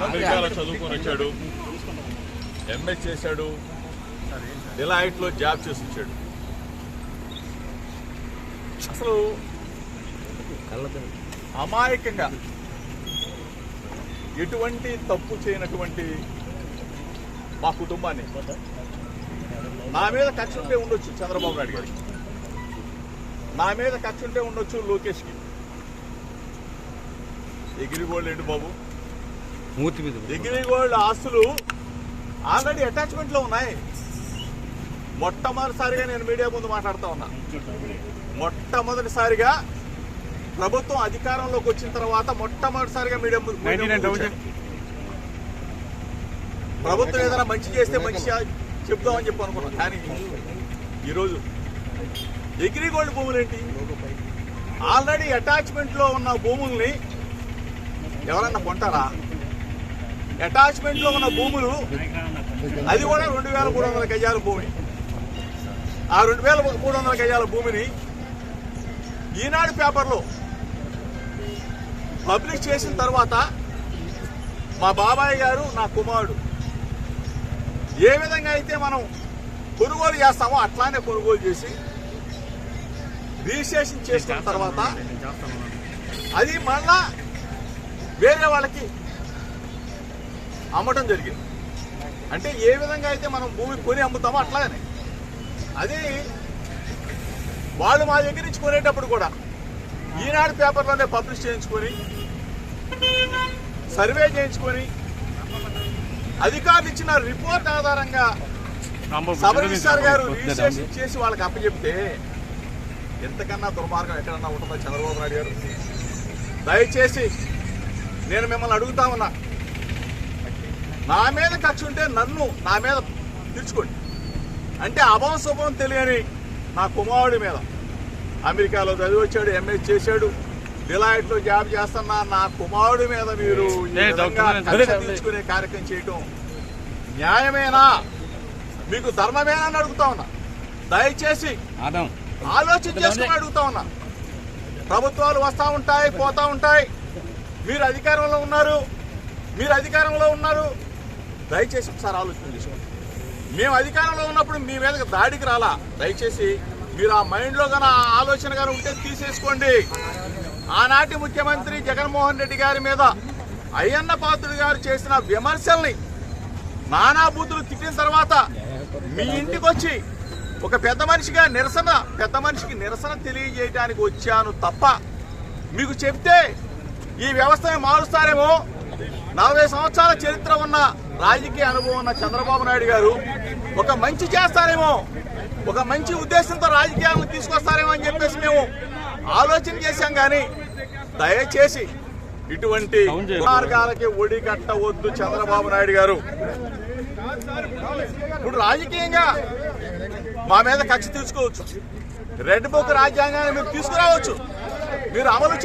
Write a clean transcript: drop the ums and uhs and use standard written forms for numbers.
అమెరికాలో చదువుకొని వచ్చాడు, ఎంఏ చేశాడు, డిలాయిట్లో జాబ్ చేసి వచ్చాడు. అసలు అమాయకంగా ఎటువంటి తప్పు చేయనటువంటి మా కుటుంబాన్ని నా మీద కక్ష ఉంటే ఉండొచ్చు చంద్రబాబు నాయుడు గారికి, నా మీద కక్ష ఉంటే ఉండొచ్చు లోకేష్కి. ఎగిరిగోల్డ్ ఏంటి బాబు, ఎగిరిగోల్డ్ ఆస్తులు ఆల్రెడీ అటాచ్మెంట్ లో ఉన్నాయి. మొట్టమొదటిసారిగా నేను మీడియా ముందు మాట్లాడుతా ఉన్నా. మొట్టమొదటిసారిగా ప్రభుత్వం అధికారంలోకి వచ్చిన తర్వాత మొట్టమొదటిసారిగా మీడియా ముందు ప్రభుత్వం ఏదైనా మంచి చేస్తే మంచి చెప్దామని చెప్పి అనుకున్నాం. కానీ ఈరోజు ఎగిరిగోల్డ్ భూములు ఏంటి, ఆల్రెడీ అటాచ్మెంట్ లో ఉన్న భూముల్ని ఎవరన్నా కొంటారా? అటాచ్మెంట్ లో ఉన్న భూములు, అది కూడా 2300 గజాల భూమి. ఆ 2300 గజాల భూమిని ఈనాడు పేపర్లో పబ్లిష్ చేసిన తర్వాత మా బాబాయ్ గారు, నా కుమారుడు ఏ విధంగా అయితే మనం కొనుగోలు చేస్తామో అట్లానే కొనుగోలు చేసి రిజిస్ట్రేషన్ చేసుకున్న తర్వాత అది మళ్ళా వేరే వాళ్ళకి అమ్మటం జరిగింది. అంటే ఏ విధంగా అయితే మనం భూమి కొని అమ్ముతామో అట్లానే అది వాళ్ళు మా దగ్గర నుంచి కొనేటప్పుడు కూడా ఈనాడు పేపర్లోనే పబ్లిష్ చేయించుకొని సర్వే చేయించుకొని అధికారులు ఇచ్చిన రిపోర్ట్ ఆధారంగా సబ్ రిజిస్ట్రార్ గారు రిజిస్ట్రేషన్ చేసి వాళ్ళకి అప్పచెప్తే ఎంతకన్నా దుర్మార్గం ఎక్కడన్నా ఉంటుందో చంద్రబాబు నాయుడు గారు. దయచేసి నేను మిమ్మల్ని అడుగుతా ఉన్నా, నా మీద కక్ష ఉంటే నా మీద తీర్చుకోండి. అంటే అభం శుభం తెలియని నా కుమారుడి మీద, అమెరికాలో చదివి వచ్చాడు, ఎంఏ చేశాడు, డిలాయిట్లో జాబ్ చేస్తున్నా నా కుమారుడి మీద మీరు తీర్చుకునే కార్యక్రమం చేయటం న్యాయమేనా, మీకు ధర్మమేనా అని అడుగుతా ఉన్నా. దయచేసి ఆలోచన చేసుకుని అడుగుతా ఉన్నా. ప్రభుత్వాలు వస్తూ ఉంటాయి, పోతా ఉంటాయి. మీరు అధికారంలో ఉన్నారు, దయచేసి ఒకసారి ఆలోచన చేసుకోండి. మేము అధికారంలో ఉన్నప్పుడు మీ మీదకి దాడికి రాలా. దయచేసి మీరు ఆ మైండ్లో కానీ ఆ ఆలోచన కానీ ఉంటే తీసేసుకోండి. ఆనాటి ముఖ్యమంత్రి జగన్మోహన్ రెడ్డి గారి మీద అయ్యన్న పాత్రుడు గారు చేసిన విమర్శల్ని నానా బూతులు తిట్టిన తర్వాత మీ ఇంటికి వచ్చి ఒక పెద్ద మనిషికి నిరసన తెలియజేయడానికి వచ్చాను తప్ప మీకు చెప్తే ఈ వ్యవస్థని మారుస్తారేమో, 40 సంవత్సరాల చరిత్ర ఉన్న రాజకీయ అనుభవం ఉన్న చంద్రబాబు నాయుడు గారు ఒక మంచి చేస్తారేమో, ఒక మంచి ఉద్దేశంతో రాజకీయాలను తీసుకొస్తారేమో అని చెప్పేసి మేము ఆలోచన చేశాం. కానీ దయచేసి ఇటువంటి మార్గాలకి ఒడి కట్టవద్దు చంద్రబాబు నాయుడు గారు. ఇప్పుడు రాజకీయంగా మా మీద కక్ష తీసుకోవచ్చు, రెడ్ బుక్ రాజ్యాంగాన్ని మీరు తీసుకురావచ్చు, మీరు అమలు